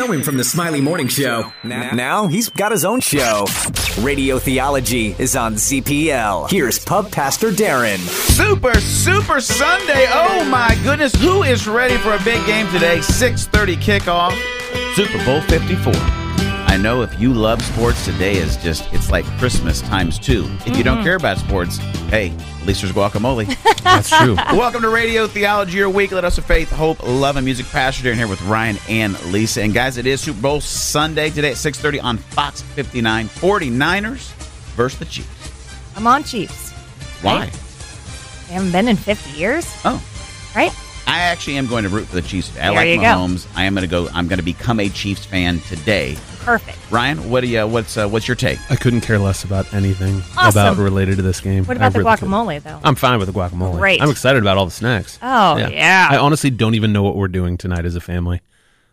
know him from the Smiley Morning Show. Now he's got his own show. Radio Theology is on ZPL. Here's Pub Pastor Darren. Super Sunday. Oh, my goodness. Who is ready for a big game today? 6:30 kickoff. Super Bowl 54. I know if you love sports, today is it's like Christmas times 2. If you don't care about sports, hey, at least there's guacamole. That's true. Welcome to Radio Theology, your weekly dose of faith, hope, love, and music. Pastor Darren here with Ryan and Lisa. And guys, it is Super Bowl Sunday today at 6:30 on Fox 59. 49ers versus the Chiefs. I'm on Chiefs. Why? Right? They haven't been in 50 years. Oh. Right? I actually am going to root for the Chiefs. I There like you go. Mahomes. I'm going to become a Chiefs fan today. Perfect. Ryan, what's your take? I couldn't care less about anything Awesome. about related to this game. What about I the really couldn't. guacamole, though? I'm fine with the guacamole. Great. I'm excited about all the snacks. Oh, yeah. I honestly don't even know what we're doing tonight as a family.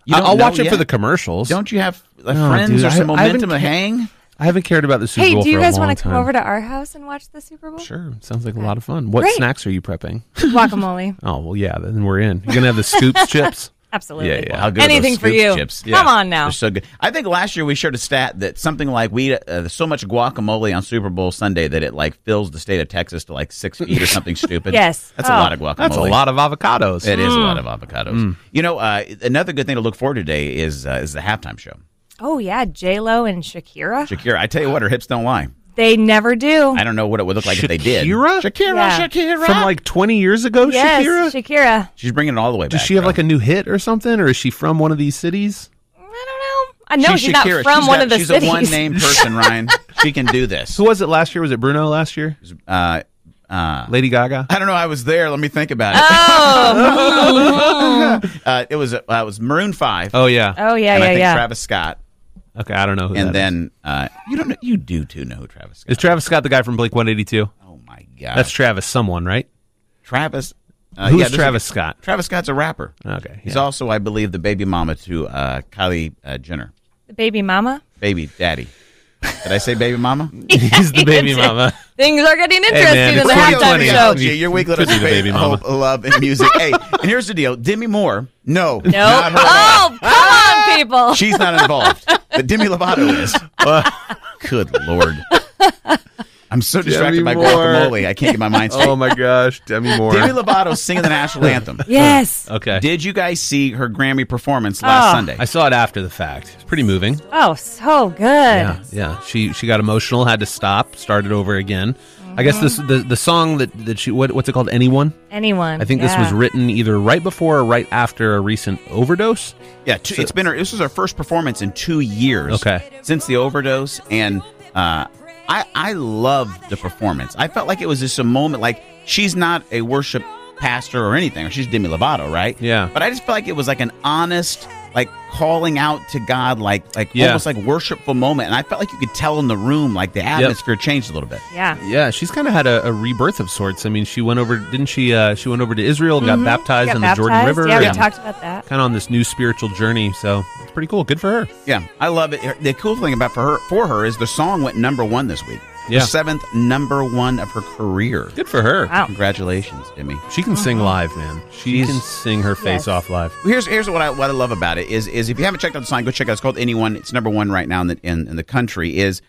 You don't I'll know watch it yet? for the commercials. Don't you have No, friends dude, or some I haven't momentum to hang? I haven't cared about the Super Hey, Bowl do you for guys a long want to come time. over to our house and watch the Super Bowl? Sure. Sounds like a lot of fun. What Great. snacks are you prepping? Guacamole. Oh, well, yeah, then we're in. You're going to have the Scoops chips? Absolutely. Yeah, yeah. How good are Anything those for Scoops you. chips? Come on now. They're so good. I think last year we shared a stat that something like we so much guacamole on Super Bowl Sunday that it like fills the state of Texas to like 6 feet or something stupid. Yes. That's a lot of guacamole. That's a lot of avocados. It is a lot of avocados. You know, another good thing to look forward to today is the halftime show. Oh, yeah. J-Lo and Shakira. Shakira, I tell you what, her hips don't lie. They never do. I don't know what it would look like if they did. Shakira? Yeah. Shakira. From like 20 years ago, Yes, Shakira? Shakira. She's bringing it all the way back. Does she have bro. like a new hit or something? Or is she from one of these cities? I don't know. I know she's not Shakira. from one of the she's cities. a one-name person, Ryan. She can do this. Who was it last year? Was it Bruno last year? Lady Gaga? I don't know. I was there. Let me think about it. Oh. It was Maroon 5. Oh, yeah. Oh, yeah, and I yeah, think yeah. Travis Scott. Okay, I don't know who And that then you don't know. You do too know who Travis Scott is. Travis Scott the guy from Blink 182? Oh my God, That's Travis someone, right? Travis. Who's there's Travis Scott? Travis Scott's a rapper. Okay. He's yeah. also, I believe, the baby mama to Kylie Jenner. The baby mama. Baby daddy. Did I say baby mama? He's the baby mama. Things are getting interesting man, in the it's halftime 2020. show. Yeah, your week let us Could be the faith, baby mama. hope, love, and music. Hey, and here's the deal. Demi Moore. No. No. Not her. Oh, come on, people. She's not involved. But Demi Lovato is. Good Lord. I'm so distracted by Moore. guacamole. I can't get my mind straight. Oh, my gosh. Demi Moore. Demi Lovato singing the national anthem. Yes. Okay. Did you guys see her Grammy performance last Sunday? I saw it after the fact. It's pretty moving. Oh, so good. Yeah. She got emotional, had to stop, started over again. I guess the song that she what's it called? Anyone? Anyone. I think this yeah. was written either right before or right after a recent overdose. Yeah, this was her first performance in 2 years. Okay. Since the overdose, and I loved the performance. I felt like it was just a moment, like she's not a worship pastor or anything, or she's Demi Lovato, right? Yeah. But I just felt like it was like an honest, like calling out to God, like almost like worshipful moment. And I felt like you could tell in the room, like the atmosphere changed a little bit. Yeah. Yeah, she's kind of had a rebirth of sorts. I mean, she went over, didn't she? She went over to Israel and got baptized Got in the Jordan baptized. River. Yeah, we and talked about that. kind of on this new spiritual journey. So it's pretty cool. Good for her. Yeah, I love it. The cool thing about for her is the song went #1 this week. Yeah. The 7th #1 of her career. Good for her. Wow. Congratulations, Demi. She can sing live, man. She can sing her face Yes. off live. Here's what I love about it is if you haven't checked out the song, go check it out. It's called Anyone. It's #1 right now in the country. Is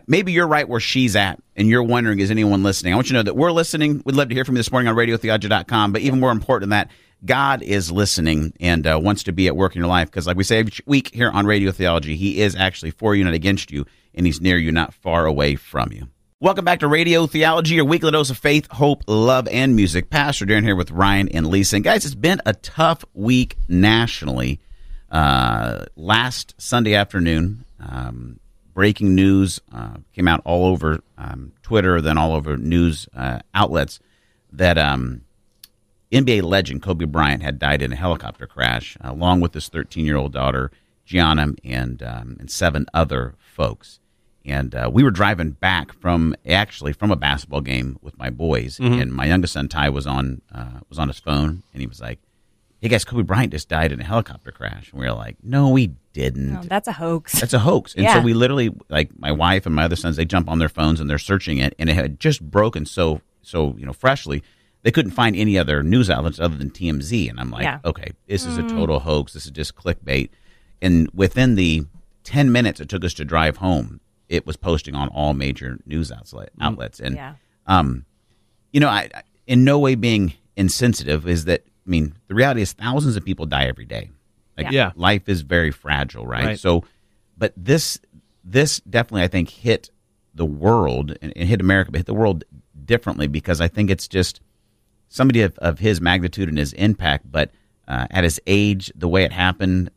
maybe you're right where she's at, and you're wondering, is anyone listening? I want you to know that we're listening. We'd love to hear from you this morning on RadioTheology.com. But even more important than that, God is listening and wants to be at work in your life. Because like we say every week here on Radio Theology, He is actually for you, not against you, and He's near you, not far away from you. Welcome back to Radio Theology, your weekly dose of faith, hope, love, and music. Pastor Darren here with Ryan and Lisa. And guys, it's been a tough week nationally. Last Sunday afternoon, breaking news came out all over Twitter, then all over news outlets that NBA legend Kobe Bryant had died in a helicopter crash, along with his 13-year-old daughter, Gianna, and 7 other folks. And we were driving back from a basketball game with my boys, and my youngest son Ty was on his phone, and he was like, "Hey guys, Kobe Bryant just died in a helicopter crash." And we were like, "No, he didn't. No, that's a hoax. That's a hoax." And Yeah. so we literally, like my wife and my other sons, they jump on their phones and they're searching it, and it had just broken so freshly. They couldn't find any other news outlets other than TMZ, and I'm like, Yeah. okay, this is a total hoax. This is just clickbait. and within the 10 minutes it took us to drive home, it was posting on all major news outlets. And, I in no way being insensitive is that, I mean, the reality is thousands of people die every day. Life is very fragile, right? So, but this definitely, I think, hit the world and hit America, but hit the world differently because I think it's just somebody of his magnitude and his impact, but at his age, the way it happened,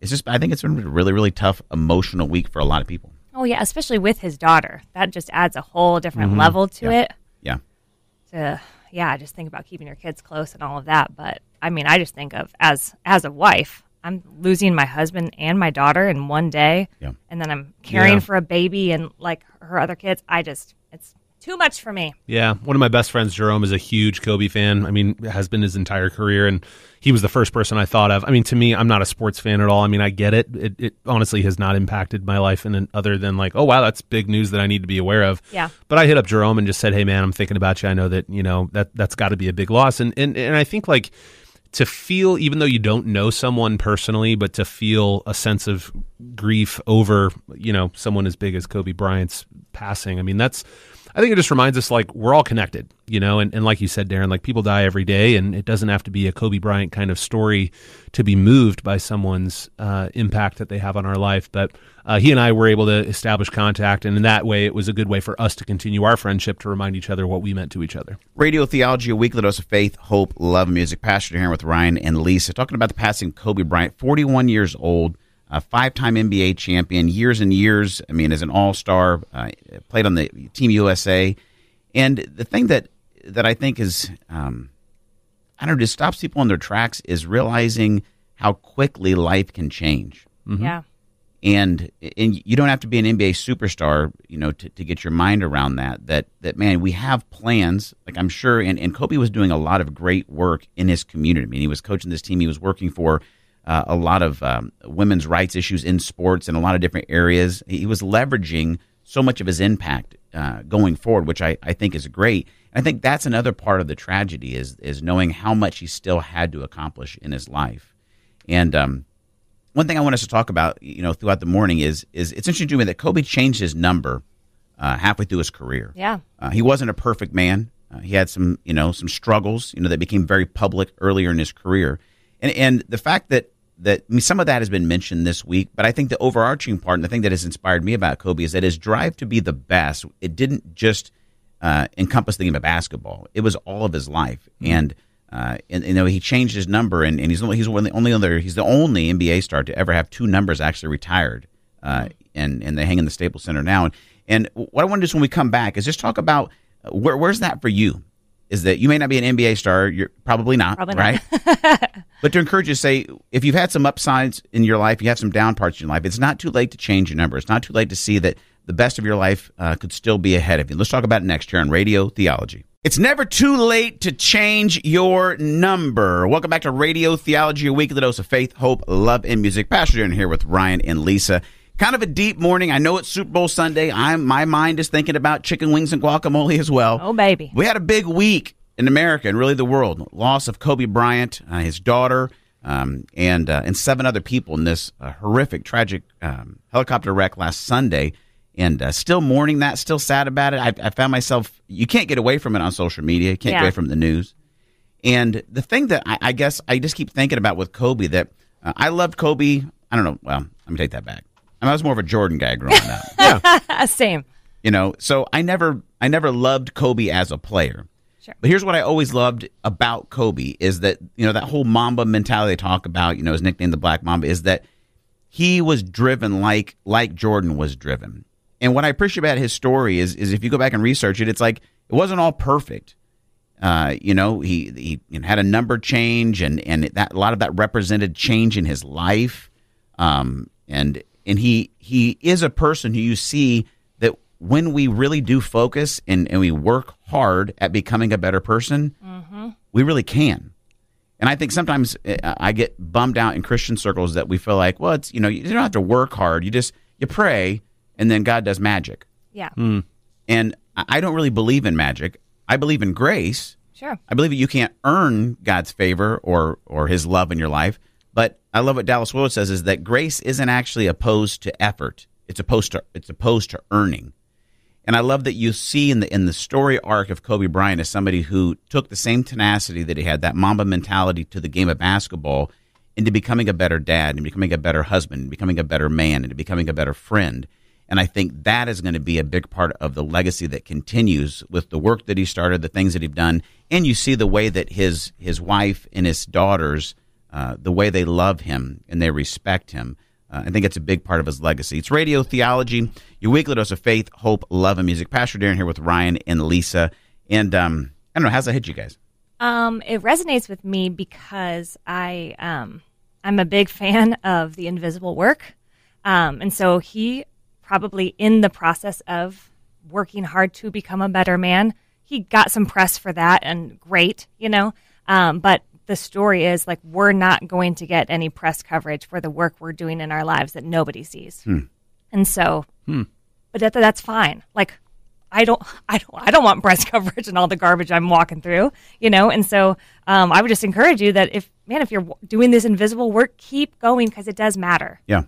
it's just, I think it's been a really, really tough emotional week for a lot of people. Oh, yeah, especially with his daughter. That just adds a whole different level to it. Yeah. I just think about keeping your kids close and all of that. But, I mean, I just think of, as a wife, I'm losing my husband and my daughter in one day. Yeah. And then I'm caring for a baby and, like, her other kids. It's too much for me. Yeah. One of my best friends, Jerome, is a huge Kobe fan. I mean, has been his entire career, and he was the first person I thought of. I mean, to me, I'm not a sports fan at all. I mean, I get it. It honestly has not impacted my life other than like, oh, wow, that's big news that I need to be aware of. Yeah. But I hit up Jerome and just said, hey, man, I'm thinking about you. I know that, that's got to be a big loss. And I think, like, to feel, even though you don't know someone personally, but to feel a sense of grief over, someone as big as Kobe Bryant's passing, I mean, I think it just reminds us, like, we're all connected, and like you said, Darren, like, people die every day, and it doesn't have to be a Kobe Bryant kind of story to be moved by someone's impact that they have on our life. But he and I were able to establish contact, and in that way, it was a good way for us to continue our friendship, to remind each other what we meant to each other. Radio Theology, a weekly dose of faith, hope, love, and music. Pastor here with Ryan and Lisa, talking about the passing of Kobe Bryant, 41 years old, a 5-time NBA champion, years and years, I mean, as an all-star, played on the Team USA. And the thing that I think is, just stops people in their tracks is realizing how quickly life can change. Mm-hmm. Yeah. And you don't have to be an NBA superstar, to get your mind around that, man, we have plans, like I'm sure, and Kobe was doing a lot of great work in his community. I mean, he was coaching this team, he was working for a lot of women's rights issues in sports in a lot of different areas. He was leveraging so much of his impact going forward, which I think is great. And I think that's another part of the tragedy is knowing how much he still had to accomplish in his life. And one thing I want us to talk about, throughout the morning is it's interesting to me that Kobe changed his number halfway through his career. Yeah. He wasn't a perfect man. He had some struggles, that became very public earlier in his career. And the fact that some of that has been mentioned this week, but I think the overarching part and the thing that has inspired me about Kobe is that his drive to be the best, it didn't just encompass the game of basketball. It was all of his life. And he changed his number, and he's the only NBA star to ever have 2 numbers actually retired, and they hang in the Staples Center now. And what I want to do when we come back is just talk about where's that for you. Is that you may not be an NBA star, you're probably not, right? But to encourage you to say, if you've had some upsides in your life, you have some down parts in your life, it's not too late to change your number. It's not too late to see that the best of your life could still be ahead of you. Let's talk about it next here on Radio Theology. It's never too late to change your number. Welcome back to Radio Theology, a weekly dose of faith, hope, love, and music. Pastor Darren here with Ryan and Lisa. Kind of a deep morning. I know it's Super Bowl Sunday. My mind is thinking about chicken wings and guacamole as well. Oh, baby. We had a big week in America and really the world. Loss of Kobe Bryant, his daughter, and 7 other people in this horrific, tragic helicopter wreck last Sunday. And still mourning that, still sad about it. I found myself, you can't get away from it on social media. You can't get away from the news. And the thing that I guess I just keep thinking about with Kobe, that I loved Kobe. I don't know. Well, let me take that back. I was more of a Jordan guy growing up. Yeah. Same. So I never loved Kobe as a player. Sure. But here's what I always loved about Kobe is that, that whole Mamba mentality they talk about, his nickname, the Black Mamba, is that he was driven like Jordan was driven. And what I appreciate about his story is if you go back and research it, it's like it wasn't all perfect. He had a number change, and that a lot of that represented change in his life. And he is a person who you see that when we really do focus and we work hard at becoming a better person, we really can. And I think sometimes I get bummed out in Christian circles that we feel like, well, it's you don't have to work hard. You pray, and then God does magic. Yeah. And I don't really believe in magic. I believe in grace. Sure. I believe that you can't earn God's favor or his love in your life. But I love what Dallas Willard says is that grace isn't actually opposed to effort. It's opposed to earning. And I love that you see in the story arc of Kobe Bryant as somebody who took the same tenacity that he had, that Mamba mentality to the game of basketball, into becoming a better dad and becoming a better husband, and becoming a better man and becoming a better friend. And I think that is going to be a big part of the legacy that continues with the work that he started, the things that he's done. And you see the way that his wife and his daughters, the way they love him and they respect him. I think it's a big part of his legacy. It's Radio Theology, your weekly dose of faith, hope, love, and music. Pastor Darren here with Ryan and Lisa. And I don't know, how's that hit you guys? It resonates with me because I'm a big fan of The Invisible Work. And so he probably in the process of working hard to become a better man, he got some press for that, and great, but the story is like, we're not going to get any press coverage for the work we're doing in our lives that nobody sees. And so, but that's fine. Like, I don't want press coverage and all the garbage I'm walking through, And so, I would just encourage you that if you're doing this invisible work, keep going, because it does matter. Yeah.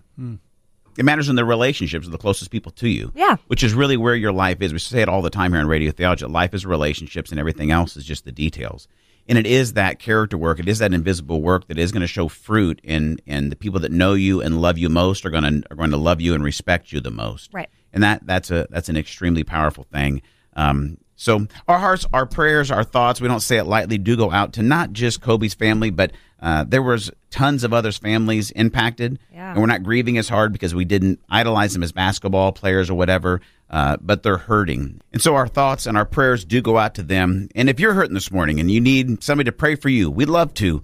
It matters in the relationships of the closest people to you. Yeah. Which is really where your life is. We say it all the time here in Radio Theology. Life is relationships, and everything else is just the details. And it is that character work. It is that invisible work that is going to show fruit, and the people that know you and love you most are going to love you and respect you the most. Right. And that's an extremely powerful thing. So our hearts, our prayers, our thoughts, we don't say it lightly, do go out to not just Kobe's family, but there was tons of others' families impacted. Yeah. And we're not grieving as hard because we didn't idolize them as basketball players or whatever, but they're hurting. And so our thoughts and our prayers do go out to them. And if you're hurting this morning and you need somebody to pray for you, we'd love to.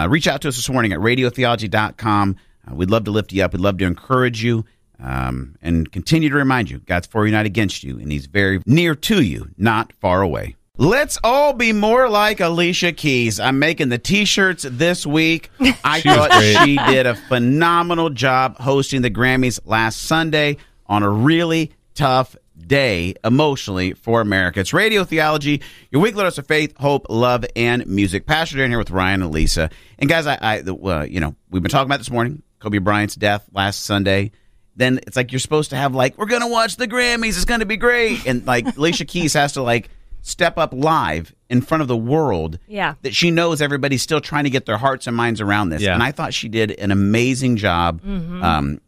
Reach out to us this morning at radiotheology.com. We'd love to lift you up. We'd love to encourage you. And continue to remind you, God's for you, not against you, and he's very near to you, not far away. Let's all be more like Alicia Keys. I'm making the T-shirts this week. I thought she did a phenomenal job hosting the Grammys last Sunday on a really tough day emotionally for America. It's Radio Theology, your weekly dose of faith, hope, love, and music. Pastor Darren here with Ryan and Lisa. And guys, we've been talking about this morning, Kobe Bryant's death last Sunday. Then it's like you're supposed to have we're going to watch the Grammys. It's going to be great. And Alicia Keys has to step up live in front of the world. Yeah. That she knows everybody's still trying to get their hearts and minds around this. Yeah. And I thought she did an amazing job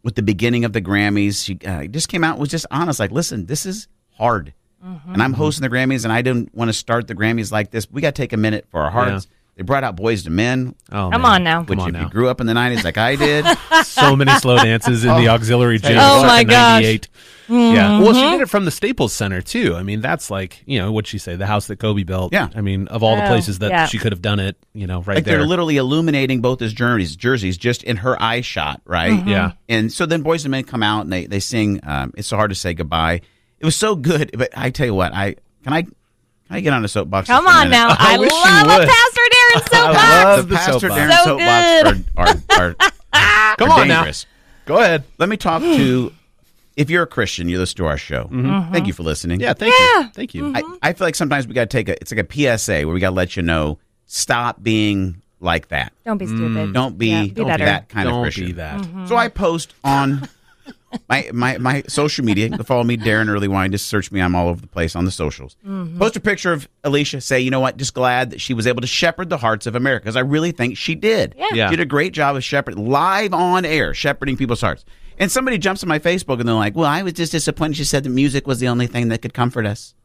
with the beginning of the Grammys. She just came out and was just honest. Listen, this is hard. And I'm hosting the Grammys, and I didn't want to start the Grammys like this. We got to take a minute for our hearts. Yeah. They brought out Boys to Men. Oh, Come on now. Which, if you grew up in the 90s like I did. So many slow dances in the auxiliary gym. Oh, my gosh. 98. Yeah. Well, she did it from the Staples Center, too. I mean, that's what'd she say? The house that Kobe built. Yeah. I mean, of all the places that she could have done it, right there. They're literally illuminating both his jerseys just in her eye shot, right? Yeah. And so then Boys to Men come out, and they sing It's So Hard to Say Goodbye. It was so good. But I tell you what, can I get on a soapbox? Come on now. I wish love you a would. Pastor Darren soapbox. I love The Pastor soapbox. Darren So soapbox are Come on dangerous. now. Go ahead. Let me talk to, if you're a Christian, you listen to our show. Thank you for listening. Yeah, thank you. Thank you. I feel like sometimes we got to it's like a PSA where we got to let you know, stop being like that. Don't be stupid. Don't be better. that kind of Don't Christian. be that. So I post on my social media. You can follow me, Darren Early Wine. Just search me. I'm all over the place on the socials. Post a picture of Alicia. Say, you know what? Just glad that she was able to shepherd the hearts of America, because I really think she did. Yeah. She did a great job of shepherding, live on air, shepherding people's hearts. And somebody jumps on my Facebook and they're like, well, I was just disappointed she said that music was the only thing that could comfort us.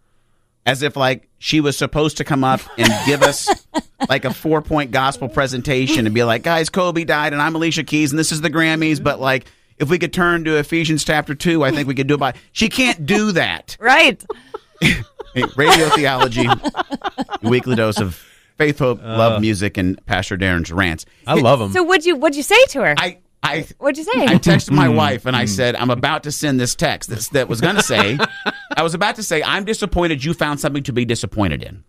As if she was supposed to come up and give us a 4-point gospel presentation and be like, guys, Kobe died and I'm Alicia Keys and this is the Grammys, but if we could turn to Ephesians chapter 2, I think we could do it she can't do that. Right. Radio Theology, your weekly dose of faith, hope, love, music, and Pastor Darren's rants. I love them. So what'd you say to her? What'd you say? I texted my wife and I said, I'm about to send this text that was going to say, I was about to say, I'm disappointed you found something to be disappointed in.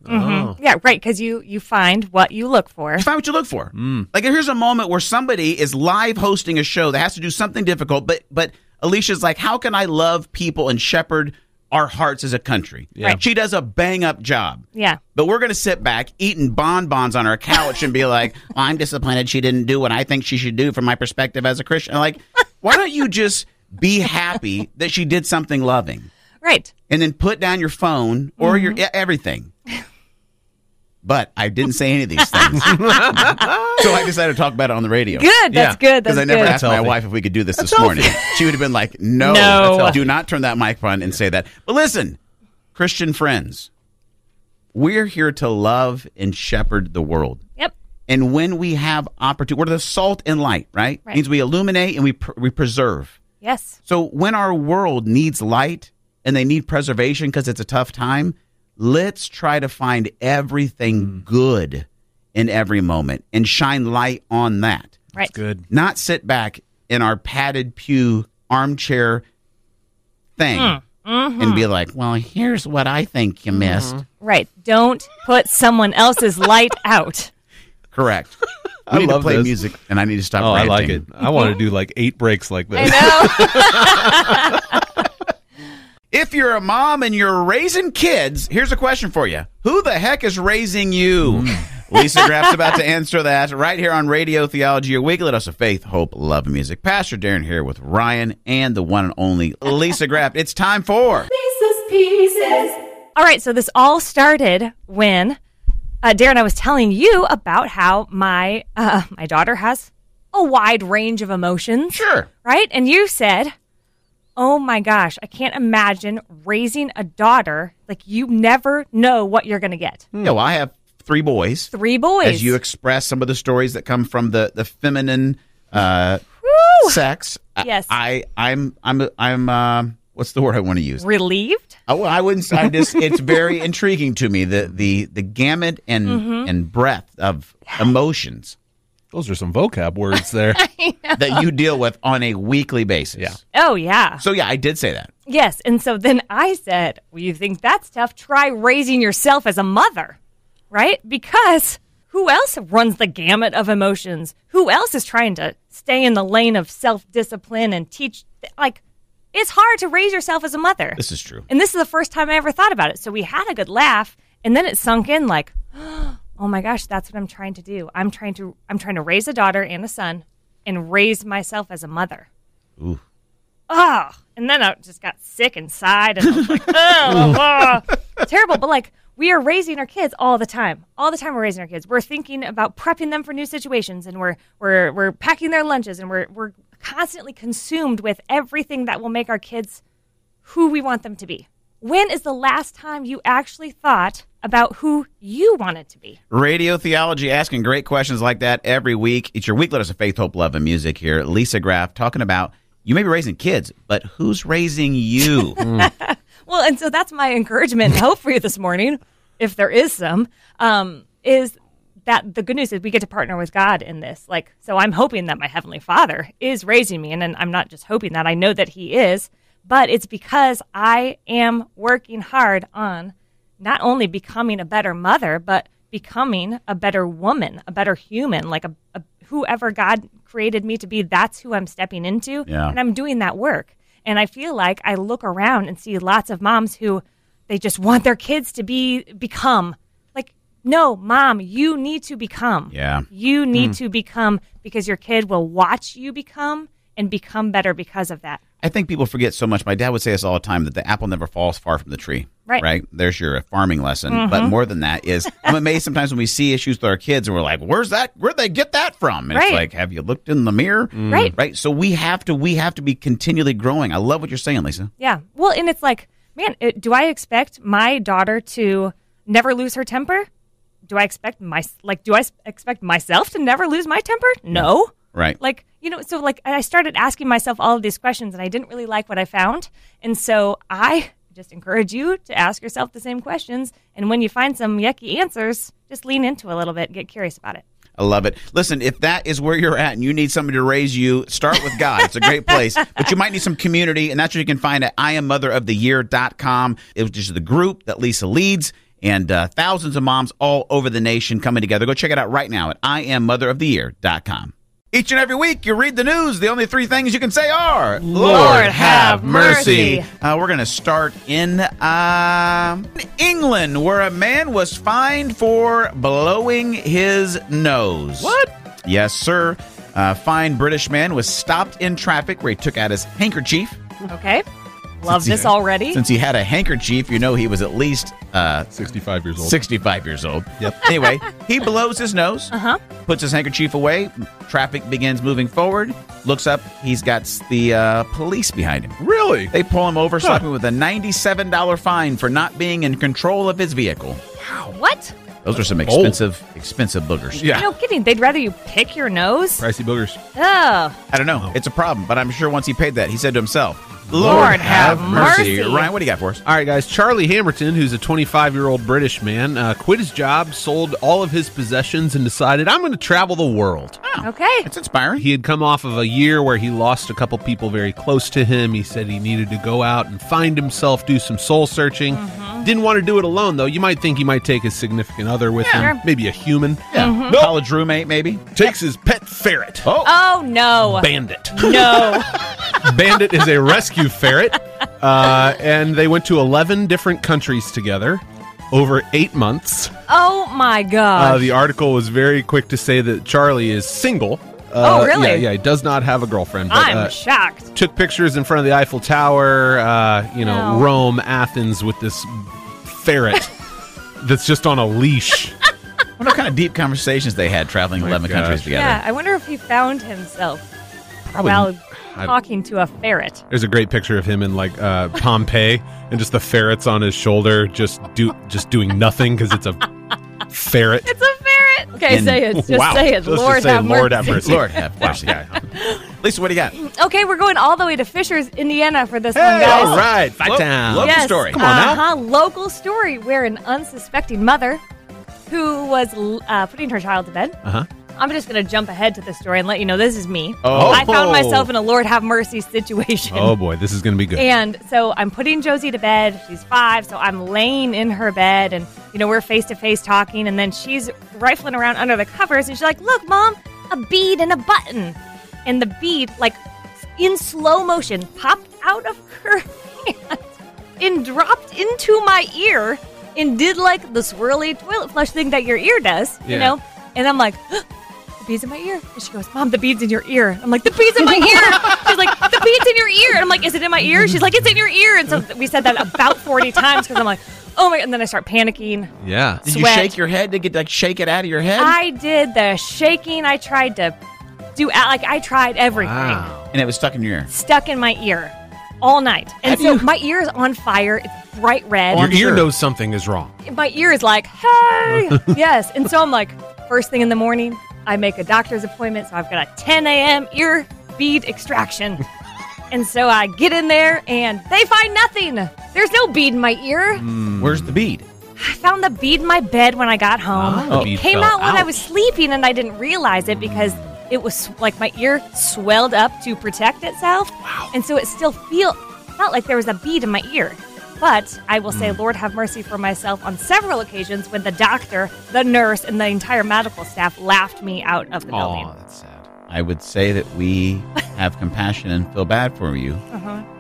Yeah, right, because you find what you look for. You find what you look for. Here's a moment where somebody is live hosting a show that has to do something difficult, but Alicia's like, how can I love people and shepherd our hearts as a country. Yeah. Right. She does a bang-up job. Yeah. But we're going to sit back eating bonbons on our couch and be like, well, I'm disappointed she didn't do what I think she should do from my perspective as a Christian. Like, why don't you just be happy that she did something loving? Right. And then put down your phone or your everything. But I didn't say any of these things. So I decided to talk about it on the radio. Good. That's good. That's Because I never good. asked my wife if we could do this morning. She would have been like, no, No. do not turn that mic on and say that. But listen, Christian friends, we're here to love and shepherd the world. Yep. And when we have opportunity, we're the salt and light, right? Right. Means we illuminate and we preserve. Yes. So when our world needs light and they need preservation because it's a tough time, let's try to find everything good in every moment and shine light on that. Right. Good. Not sit back in our padded pew armchair thing and be like, well, here's what I think you missed. Right. Don't put someone else's light out. Correct. I We need to love play this. music, and I need to stop Oh, I like ranting. it. I want to do like 8 breaks like this. I know. If you're a mom and you're raising kids, here's a question for you. Who the heck is raising you? Lisa Graff's about to answer that right here on Radio Theology, your weekly dose of faith, hope, love, and music. Pastor Darren here with Ryan and the one and only Lisa Graff. It's time for Pieces. All right. So this all started when Darren, I was telling you about how my daughter has a wide range of emotions. Sure. Right? And you said, oh my gosh, I can't imagine raising a daughter. Like, you never know what you're going to get. Yeah, well, I have 3 boys. 3 boys. As you express some of the stories that come from the feminine Woo! sex. Yes. I'm what's the word I want to use? Relieved? Oh, well, I wouldn't. I just. It's very intriguing to me the gamut and breadth of emotions Those are some vocab words there. that you deal with on a weekly basis. Yeah. Oh, yeah. So yeah, I did say that. Yes. And so then I said, well, you think that's tough? Try raising yourself as a mother, right? Because who else runs the gamut of emotions? Who else is trying to stay in the lane of self-discipline and teach? Like, it's hard to raise yourself as a mother. This is true. And this is the first time I ever thought about it. So we had a good laugh, and then it sunk in like, oh my gosh, that's what I'm trying to do. I'm trying to raise a daughter and a son and raise myself as a mother. Ooh. Oh, and then I just got sick inside, and I was like, oh, terrible. But like, we are raising our kids all the time. All the time we're raising our kids. We're thinking about prepping them for new situations, and we're packing their lunches, and we're constantly consumed with everything that will make our kids who we want them to be. When is the last time you actually thought about who you wanted to be? Radio Theology asking great questions like that every week. It's your weekly dose of faith, hope, love, and music here. Lisa Graff talking about you may be raising kids, but who's raising you? Well, and so that's my encouragement and hope for you this morning, if there is some, is that the good news is we get to partner with God in this. Like, so I'm hoping that my Heavenly Father is raising me, and I'm not just hoping that, I know that He is, but it's because I am working hard on not only becoming a better mother, but becoming a better woman, a better human, like a whoever God created me to be, that's who I'm stepping into. Yeah. And I'm doing that work. And I feel like I look around and see lots of moms who they just want their kids to become. Like, no, mom, you need to become. Yeah. You need to become, because your kid will watch you become and become better because of that. I think people forget so much. My dad would say this all the time, that the apple never falls far from the tree. Right. There's your farming lesson. But more than that is, I'm amazed sometimes when we see issues with our kids and we're like, where'd they get that from? And Right. it's like, have you looked in the mirror? Right. Right. So we have to be continually growing. I love what you're saying, Lisa. Yeah. Well, and it's like, man, do I expect my daughter to never lose her temper? Do I expect myself to never lose my temper? No. Right. Like, so like I started asking myself all of these questions, and I didn't really like what I found. And so I just encourage you to ask yourself the same questions. And when you find some yucky answers, just lean into it a little bit and get curious about it. I love it. Listen, if that is where you're at and you need somebody to raise you, start with God. It's a great place. But you might need some community, and that's what you can find at IamMotherOfTheYear.com. It was just the group that Lisa leads, and thousands of moms all over the nation coming together. Go check it out right now at IamMotherOfTheYear.com. Each and every week, you read the news. The only three things you can say are, Lord have mercy. We're going to start in England, where a man was fined for blowing his nose. What? Yes, sir. A fine British man was stopped in traffic where he took out his handkerchief. Okay. Love this already. Since he had a handkerchief, you know he was at least 65 years old. 65 years old. Yep. Anyway, he blows his nose, puts his handkerchief away. Traffic begins moving forward. Looks up. He's got the police behind him. Really? They pull him over, slap him with a $97 fine for not being in control of his vehicle. What? Those are some expensive boogers. Yeah. No kidding. They'd rather you pick your nose? Pricey boogers. Oh. I don't know. It's a problem, but I'm sure once he paid that, he said to himself, Lord have mercy. Ryan, what do you got for us? All right, guys. Charlie Hamilton, who's a 25-year-old British man, quit his job, sold all of his possessions, and decided, I'm going to travel the world. Okay. It's inspiring. He had come off of a year where he lost a couple people very close to him. He said he needed to go out and find himself, do some soul searching. Didn't want to do it alone, though. You might think he might take his significant other with him, Sure. maybe a human. Yeah. College roommate, maybe? Takes his pet ferret. Oh, no. Bandit. No. Bandit is a rescue ferret, and they went to 11 different countries together over 8 months. Oh, my gosh. The article was very quick to say that Charlie is single. Oh, really? Yeah, he does not have a girlfriend. But, I'm shocked. took pictures in front of the Eiffel Tower, No. Rome, Athens with this ferret that's just on a leash. I wonder what kind of deep conversations they had traveling 11 gosh. countries together. Yeah, I wonder if he found himself Probably. while talking to a ferret. There's a great picture of him in like Pompeii, and just the ferret's on his shoulder, just doing nothing because it's a ferret. It's a ferret. Okay, And- say it. Just Wow. say it. Let's Lord, just say have Lord mercy. have mercy. Lord have mercy. Lisa, what do you got? Okay, we're going all the way to Fishers, Indiana for this one, Hey, guys. all right, Fight Lo- Town. lo- Yes. story. Come on now. Local story where an unsuspecting mother who was putting her child to bed. Uh-huh. I'm just going to jump ahead to the story and let you know this is me. Oh. I found myself in a Lord have mercy situation. Oh boy, this is going to be good. And so I'm putting Josie to bed. She's 5, so I'm laying in her bed, and we're face to face talking. And then she's rifling around under the covers, and she's like, "Look, Mom, a bead and a button." And the bead, like in slow motion, popped out of her hand and dropped into my ear, and did like the swirly toilet flush thing that your ear does, you Yeah. know. And I'm like, "The bead's in my ear." And she goes, "Mom, the bead's in your ear." I'm like, "The bead's in my ear." She's like, "The bead's in your ear." And I'm like, "Is it in my ear?" She's like, "It's in your ear." And so we said that about 40 times because I'm like, oh my, and then I start panicking. Yeah. Did you Sweat. shake your head to get shake it out of your head? I did the shaking. I tried to I tried everything. Wow. And it was stuck in your ear. Stuck in my ear all night. And so my ear is on fire. It's bright red. Your I'm ear sure. knows something is wrong. My ear is like, hey, yes. And so I'm like, first thing in the morning, I make a doctor's appointment. So I've got a 10 a.m. ear bead extraction. And so I get in there and they find nothing. There's no bead in my ear. Where's the bead? I found the bead in my bed when I got home. the It bead came fell out when I out. was sleeping and I didn't realize it because it was like my ear swelled up to protect itself. Wow. And so it still felt like there was a bead in my ear. But I will say, Lord have mercy for myself on several occasions when the doctor, the nurse, and the entire medical staff laughed me out of the building. Oh, that's sad. I would say that we have compassion and feel bad for you,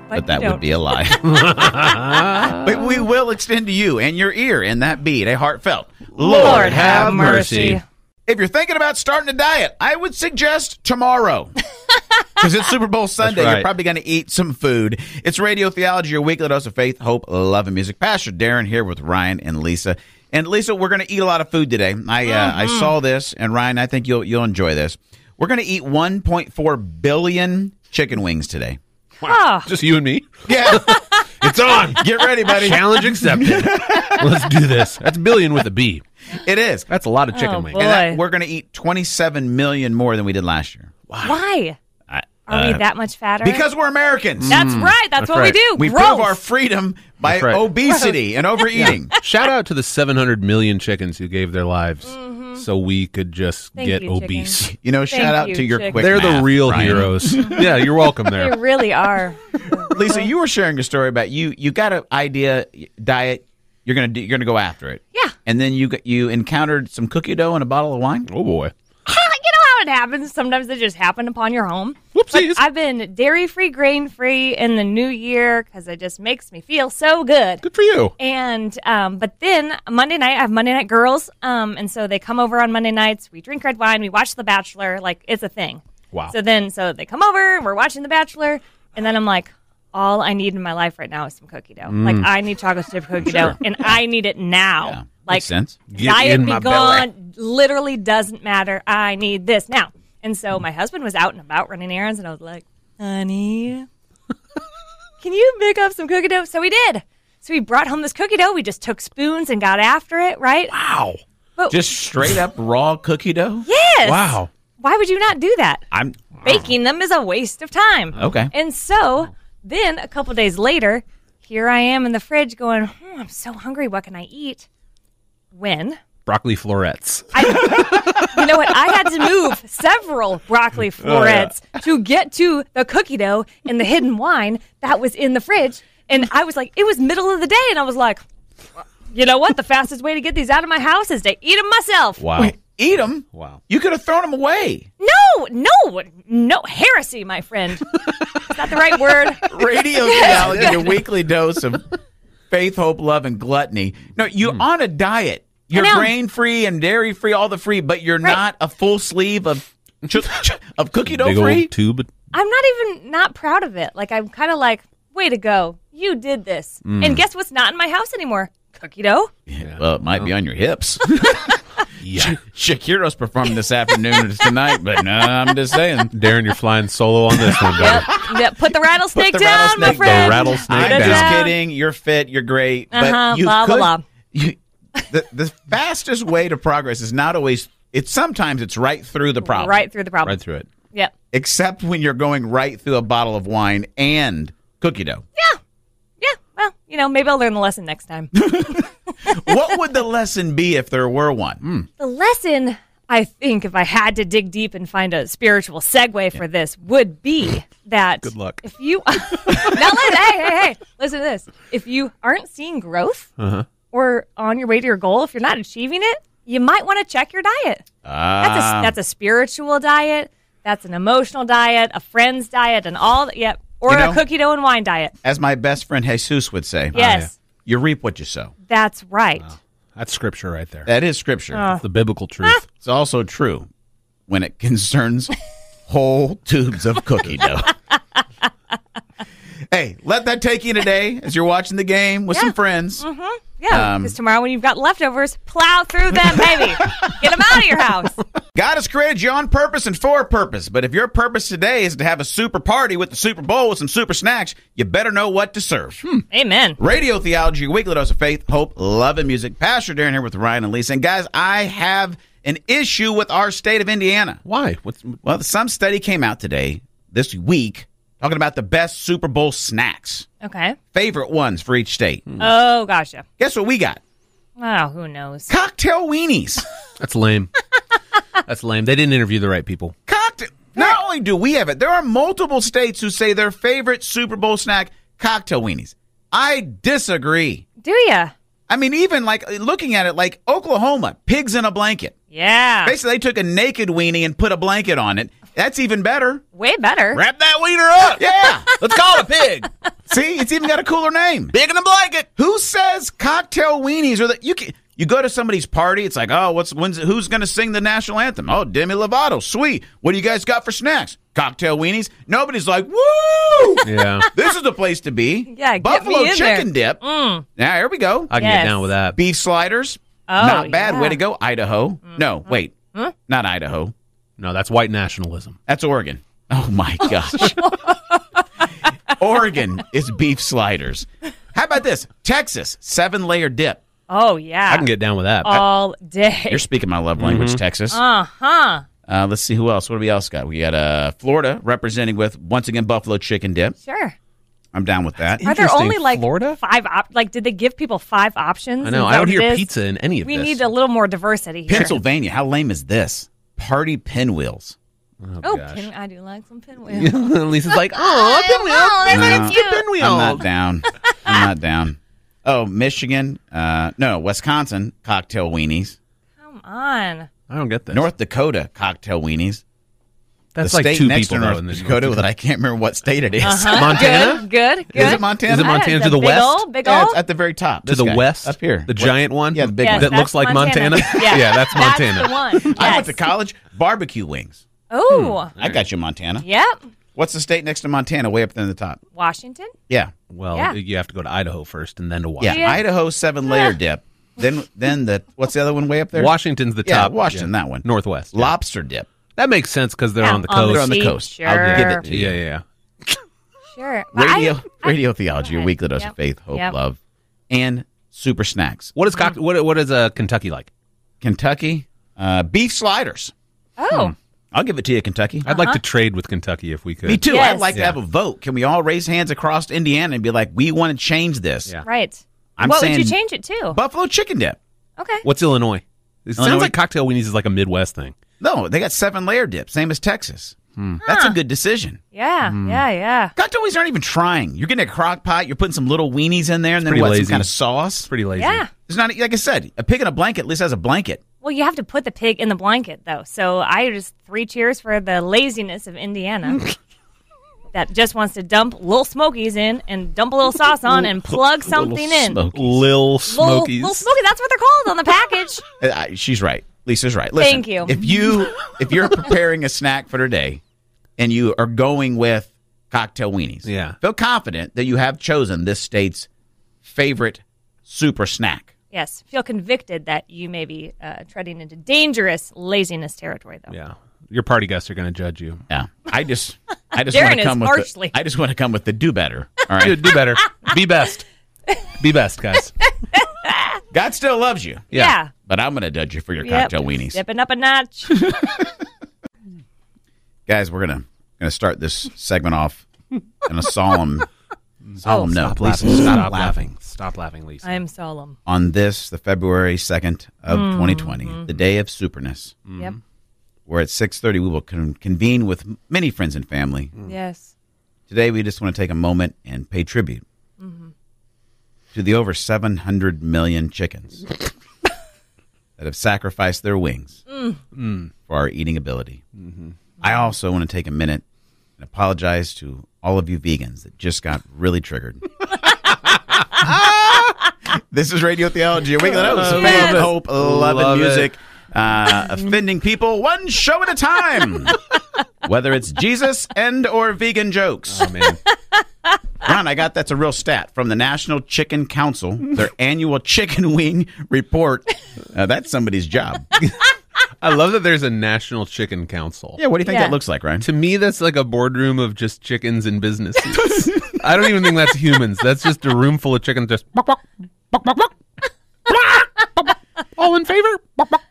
but that you would don't. be a lie. But we will extend to you and your ear in that bead a heartfelt Lord have mercy. If you're thinking about starting a diet, I would suggest tomorrow. Because it's Super Bowl Sunday. right. You're probably going to eat some food. It's Radio Theology, your weekly dose of faith, hope, love, and music. Pastor Darren here with Ryan and Lisa. And Lisa, we're going to eat a lot of food today. I saw this, and Ryan, I think you'll enjoy this. We're going to eat 1.4 billion chicken wings today. Oh, Just you and me. Yeah. It's on. Get ready, buddy. Challenge accepted. Let's do this. That's billion with a B. It is. That's a lot of chicken Oh, wings. boy. And we're going to eat 27 million more than we did last year. why? Are we that much fatter? Because we're Americans. That's right. That's what right. we do. We Growth. prove our freedom by That's right. obesity and overeating. Shout out to the 700 million chickens who gave their lives so we could just Thank get you, obese. chicken. You know, Thank shout out you, to your chicken. quick They're the math, real Ryan. heroes. Yeah, you're welcome They there. really are. Lisa, you were sharing a story about you got an idea diet. You're gonna go after it. Yeah. And then you encountered some cookie dough and a bottle of wine. Oh boy. You know how it happens. Sometimes they just happen upon your home. Whoopsies. But I've been dairy-free, grain-free in the new year because it just makes me feel so good. Good for you. And but then Monday night, I have Monday night girls, and so they come over on Monday nights. We drink red wine. We watch The Bachelor. Like, it's a thing. Wow. So they come over. We're watching The Bachelor, and then I'm like, all I need in my life right now is some cookie dough. Like, I need chocolate chip cookie dough, and I need it now. Yeah, like, makes sense. Get diet in be my gone. Literally doesn't matter. I need this now. And so my husband was out and about running errands, and I was like, honey, can you pick up some cookie dough? So he did. So he brought home this cookie dough. We just took spoons and got after it, right? Wow. But- Just straight up raw cookie dough? Yes. Wow. Why would you not do that? I'm Baking them is a waste of time. Okay. And so then a couple days later, here I am in the fridge going, I'm so hungry. What can I eat? When? Broccoli florets. You know what? I had to move several broccoli florets to get to the cookie dough and the hidden wine that was in the fridge. And I was like, it was middle of the day. And I was like, you know what? The fastest way to get these out of my house is to eat them myself. Wow. Wait, eat them? Wow. You could have thrown them away. No, heresy, my friend. Is that the right word? Radio Theology, your weekly dose of faith, hope, love, and gluttony. No, you're on a diet. You're know. grain-free and dairy-free, all the free, but you're Right. not a full sleeve of of cookie dough Big free? old tube. I'm not even not proud of it. Like, I'm kind of like, way to go. You did this. And guess what's not in my house anymore? Cookie dough. Yeah, well, it might be on your hips. Yeah. Shakiro's performing this afternoon or tonight, but no, I'm just saying. Darren, you're flying solo on this one, buddy. Yep. Put the rattlesnake Put the down, my rattlesnake friend. The rattlesnake I'm down. just kidding. You're fit. You're great. But you blah, could, blah, blah. The fastest way to progress is not always. Sometimes it's right through the problem. Right through the problem. Right through it. Yep. Except when you're going right through a bottle of wine and cookie dough. Yeah. Well, maybe I'll learn the lesson next time. What would the lesson be if there were one? The lesson, I think, if I had to dig deep and find a spiritual segue for this, would be that. Good luck. If you hey, listen to this. If you aren't seeing growth or on your way to your goal, if you're not achieving it, you might want to check your diet. That's a spiritual diet. That's an emotional diet, a friend's diet, and all. Yep. Or a cookie dough and wine diet. As my best friend Jesus would say, Yes, you reap what you sow. that's right. That's scripture right there. That is scripture. That's the biblical truth. It's also true when it concerns whole tubes of cookie dough. Hey, let that take you today as you're watching the game with some friends. Yeah, because tomorrow when you've got leftovers, plow through them, baby. Get them out of your house. God has created you on purpose and for a purpose. But if your purpose today is to have a super party with the Super Bowl with some super snacks, you better know what to serve. Amen. Radio Theology, your weekly dose of faith, hope, love, and music. Pastor Darren here with Ryan and Lisa. And guys, I have an issue with our state of Indiana. Why? Well, some study came out today, this week, talking about the best Super Bowl snacks. Okay. Favorite ones for each state. Oh, gotcha. Guess what we got? Oh, who knows? Cocktail weenies. That's lame. That's lame. They didn't interview the right people. Cocktail. Not only do we have it, there are multiple states who say their favorite Super Bowl snack, cocktail weenies. I disagree. Do ya? I mean, even like looking at it, like Oklahoma, pigs in a blanket. Yeah. Basically, they took a naked weenie and put a blanket on it. That's even better. Way better. Wrap that wiener up. Yeah. Let's call it a pig. See, it's even got a cooler name. Pig in a blanket. Who says cocktail weenies are you go to somebody's party, it's like, oh, who's going to sing the national anthem? Oh, Demi Lovato, sweet. What do you guys got for snacks? Cocktail weenies. Nobody's like, woo! Yeah. This is the place to be. Yeah, get Buffalo me in chicken there. dip. Now, here we go. I can Yes. get down with that. Beef sliders. Oh, Not bad. yeah. Way to go, Idaho. No, wait. Not Idaho. No, that's white nationalism. That's Oregon. Oh, my gosh. Oregon is beef sliders. How about this? Texas, 7-layer dip. Oh, yeah. I can get down with that. all day. You're speaking my love language, Texas. Uh-huh. Let's see who else. What do we else got? We got Florida representing with, once again, buffalo chicken dip. Sure. I'm down with that. Are there Interesting. only like Florida? 5 did they give people 5 options? I know. Is I that don't what it hear is? pizza in any of We this. need a little more diversity here. Pennsylvania. How lame is this? Party pinwheels. Oh, gosh. I do like some pinwheels. Lisa's like, oh, pinwheel. No, Pinwheel. I'm not down. I'm not down. Oh, Michigan. No, Wisconsin. Cocktail weenies. Come on. I don't get this. North Dakota. Cocktail weenies. That's the like state two next people to though, North in the Dakota that I can't remember what state it is. Montana? Good. Is it Montana? Is it Montana That to is the a big west? ol', big Yeah, ol'? it's at the very top. To This the guy, west? up here. The giant one? Yeah, the big Yes, one. that that's looks like Montana? Yeah, Yeah, that's Montana. That's the one. I went to Yes. college. Barbecue wings. Oh, I got you, Montana. yep. What's the state next to Montana? Way up there in the top. Washington. Yeah, Well, Yeah. you have to go to Idaho first and then to yeah. Washington. Yeah. Idaho 7-layer dip. Then the what's the other one way up there? Washington's the Yeah, top. Washington, that one. Northwest. Yeah. Lobster dip. That makes sense because they're Yeah, on the coast. They're on the sea, coast. Sure. I'll give it to you. Yeah. Sure. But Radio Theology, your Go ahead. weekly dose of Yep. faith, hope, Yep. love, and super snacks. What is what is Kentucky like? Kentucky, beef sliders. Oh, I'll give it to you, Kentucky. I'd like to trade with Kentucky if we could. Me too. Yes. I'd like to have a vote. Can we all raise hands across Indiana and be like, we want to change this? Yeah. right. I'm What would saying you change it to? Buffalo chicken dip. Okay. What's Illinois? It Illinois? sounds like cocktail weenies is like a Midwest thing. No, they got 7-layer dip, same as Texas. That's a good decision. Yeah. Yeah. Cocktail weenies aren't even trying. You're getting a crock pot, you're putting some little weenies in there, and then pretty what, lazy. some kind of sauce? It's pretty lazy. Yeah. There's not, like I said, a pig in a blanket at least has a blanket. Well, you have to put the pig in the blanket, though. So I just 3 cheers for the laziness of Indiana. That just wants to dump little Smokies in and dump a little sauce on and plug something in. Lil Smokies. Little Smoky, that's what they're called on the package. She's right. Lisa's right. Listen, Thank you. If you're preparing a snack for today and you are going with cocktail weenies, Yeah. feel confident that you have chosen this state's favorite super snack. Yes, feel convicted that you may be treading into dangerous laziness territory, though. Yeah. Your party guests are going to judge you. Yeah, I just Darren want to is come with harshly. I just want to come with the do better. All right, Do better. Be best. Be best, guys. God still loves you, Yeah. but I'm going to judge you for your Yep. cocktail weenies, Stepping up a notch. guys. We're gonna start this segment off in a solemn note. Stop Lisa, laughing. stop laughing. Stop laughing, Lisa. I'm solemn. On this, the February 2nd of 2020, the day of superness. Yep. Where at 6:30 we will convene with many friends and family. Yes. Today we just want to take a moment and pay tribute to the over 700 million chickens that have sacrificed their wings for our eating ability. I also want to take a minute and apologize to all of you vegans that just got really triggered. This is Radio Theology, a weekly dose of faith, hope, love, and Love music. Offending people one show at a time. Whether it's Jesus and or vegan jokes. Oh, man. Ron, I got that's a real stat from the National Chicken Council, their annual chicken wing report. That's somebody's job. I love that there's a National Chicken Council. Yeah, what do you think Yeah. that looks like, Ryan? To me, that's like a boardroom of just chickens and businesses. I don't even think that's humans. That's just a room full of chickens just... Bok, bok, bok, bok, bok. Bok, bok. All in favor? Bok, bok.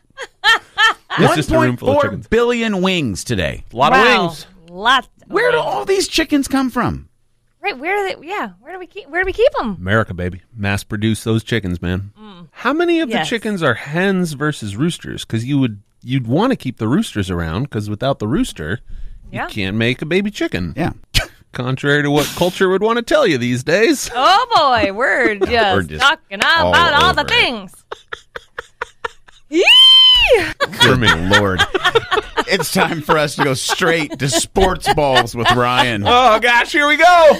It's just a room full of 1.4 chickens. billion wings today. A lot Wow. of wings. Lots. of Where do wings. all these chickens come from? Right. Where do they? Yeah. Where do we keep them? America, baby. Mass produce those chickens, man. How many of Yes. the chickens are hens versus roosters? Because you'd want to keep the roosters around, because without the rooster, Yeah. you can't make a baby chicken. Yeah. Contrary to what culture would want to tell you these days. Oh boy, we're just, just talking all about all the over it. things. Yee! For me. Lord. It's time for us to go straight to sports balls with Ryan. Oh, gosh, here we go.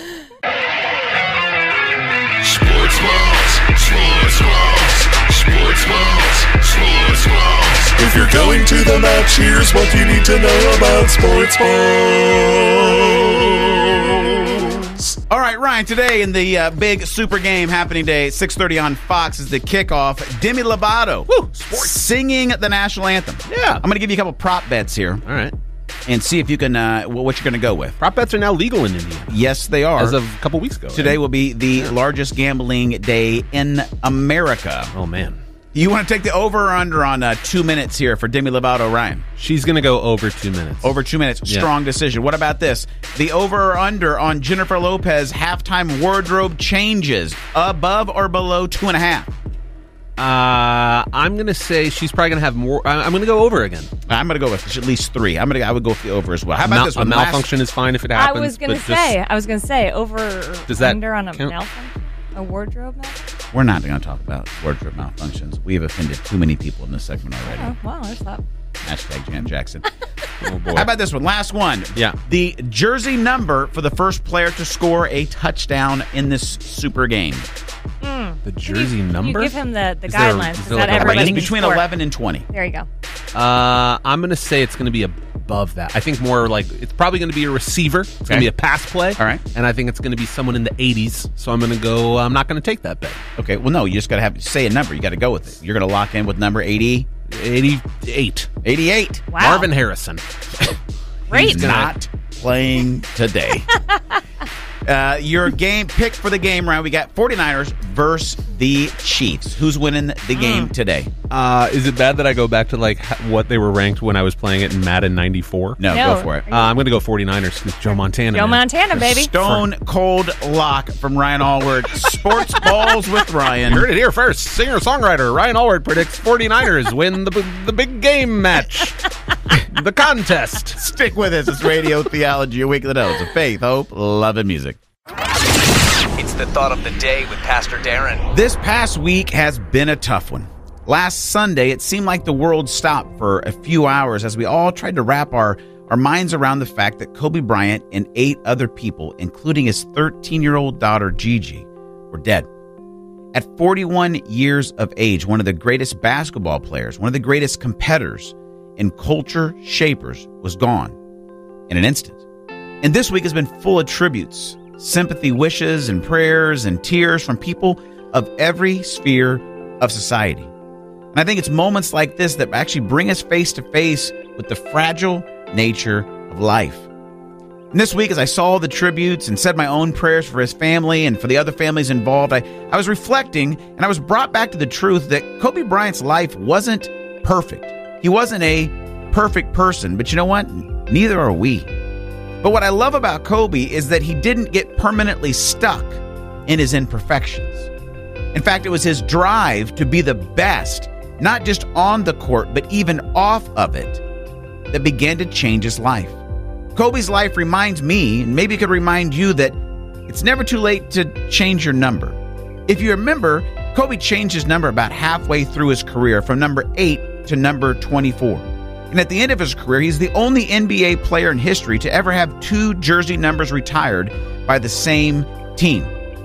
Sports balls, sports balls, sports balls, sports balls. If you're going to the match, here's what you need to know about sports balls. All right, Ryan, today in the big super game happening today at 6:30 on Fox is the kickoff. Demi Lovato singing the national anthem. Yeah. I'm going to give you a couple prop bets here All right. and see if you can what you're going to go with. Prop bets are now legal in Indiana Yes, they are. as of a couple weeks ago. right? Today will be the largest gambling day in America. Oh, man. You want to take the over or under on 2 minutes here for Demi Lovato, Ryan? She's going to go over 2 minutes. Over 2 minutes. Yeah. Strong decision. What about this? The over or under on Jennifer Lopez halftime wardrobe changes. Above or below 2.5? I'm going to say she's probably going to have more. I'm going to go over again. I'm going to go with at least 3. I would go with the over as well. How about this A one? malfunction is fine if it I happens. was gonna but just- say over or Does that under on a count? malfunction, a wardrobe malfunction. We're not going to talk about wardrobe malfunctions. We have offended too many people in this segment already. Oh, wow, there's that. Hashtag Jan Jackson. Oh, boy. How about this one? Last one. Yeah. The jersey number for the first player to score a touchdown in this super game. The jersey number? You give him the Is there- guidelines. is so there that like a everybody It's can between score. 11 and 20. There you go. I'm going to say it's going to be above that. I think more like it's probably going to be a receiver. It's going to be a pass play. All right. And I think it's going to be someone in the 80s. So I'm going to go, I'm not going to take that bet. Okay, well, no, you just got to say a number. You got to go with it. You're going to lock in with number 80, 88. 88. Wow. Marvin Harrison. Great. He's not playing today. Your game pick for the game round, we got 49ers versus the Chiefs. Who's winning the game today? Is it bad that I go back to like what they were ranked when I was playing it in Madden 94? No, No. go for it. I'm going to go 49ers with Joe Montana. Joe man. Montana, baby. Stone cold lock from Ryan Allward. Sports balls with Ryan. You heard it here first. Singer-songwriter Ryan Allward predicts 49ers win the big game match. The contest. Stick with us. It's Radio Theology, a weekly dose of faith, hope, love, and music. It's the thought of the day with Pastor Darren. This past week has been a tough one. Last Sunday, it seemed like the world stopped for a few hours as we all tried to wrap our minds around the fact that Kobe Bryant and 8 other people, including his 13-year-old daughter Gigi, were dead. At 41 years of age, one of the greatest basketball players, one of the greatest competitors and culture shapers was gone in an instant. And this week has been full of tributes, sympathy wishes and prayers and tears from people of every sphere of society. And I think it's moments like this that actually bring us face to face with the fragile nature of life. And this week, as I saw the tributes and said my own prayers for his family and for the other families involved, I was reflecting and I was brought back to the truth that Kobe Bryant's life wasn't perfect. He wasn't a perfect person, but you know what? Neither are we. But what I love about Kobe is that he didn't get permanently stuck in his imperfections. In fact, it was his drive to be the best, not just on the court, but even off of it, that began to change his life. Kobe's life reminds me, and maybe it could remind you, that it's never too late to change your number. If you remember, Kobe changed his number about halfway through his career from number 8 to number 24. And at the end of his career, he's the only NBA player in history to ever have 2 jersey numbers retired by the same team.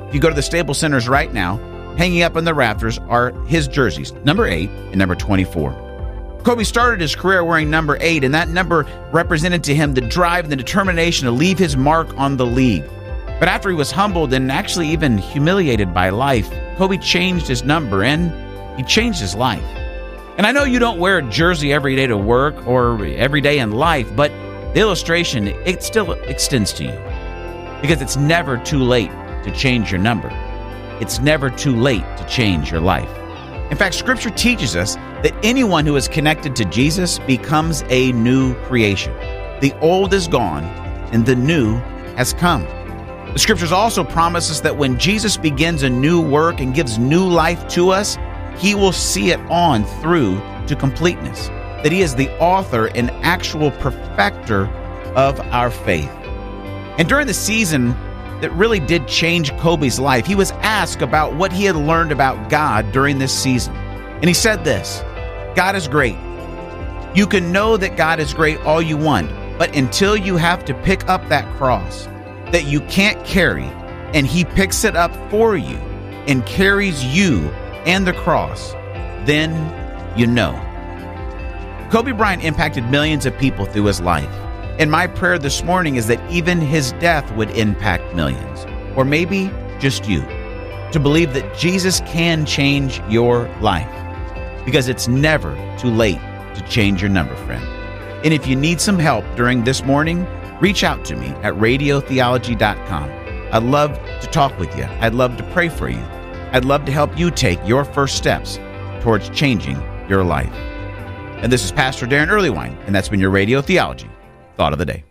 If you go to the Staples Centers right now, hanging up in the rafters are his jerseys, number 8 and number 24. Kobe started his career wearing number 8, and that number represented to him the drive and the determination to leave his mark on the league. But after he was humbled and actually even humiliated by life, Kobe changed his number and he changed his life. And I know you don't wear a jersey every day to work or every day in life, but the illustration, it still extends to you. Because it's never too late to change your number. It's never too late to change your life. In fact, Scripture teaches us that anyone who is connected to Jesus becomes a new creation. The old is gone and the new has come. The Scriptures also promise us that when Jesus begins a new work and gives new life to us, he will see it on through to completeness, that he is the author and actual perfecter of our faith. And during the season that really did change Kobe's life, he was asked about what he had learned about God during this season. And he said this: God is great. You can know that God is great all you want, but until you have to pick up that cross that you can't carry, and he picks it up for you and carries you and the cross, then you know. Kobe Bryant impacted millions of people through his life. And my prayer this morning is that even his death would impact millions, or maybe just you, to believe that Jesus can change your life. Because it's never too late to change your number, friend. And if you need some help during this morning, reach out to me at radiotheology.com. I'd love to talk with you. I'd love to pray for you. I'd love to help you take your first steps towards changing your life. And this is Pastor Darren Earlywine, and that's been your Radio Theology Thought of the Day.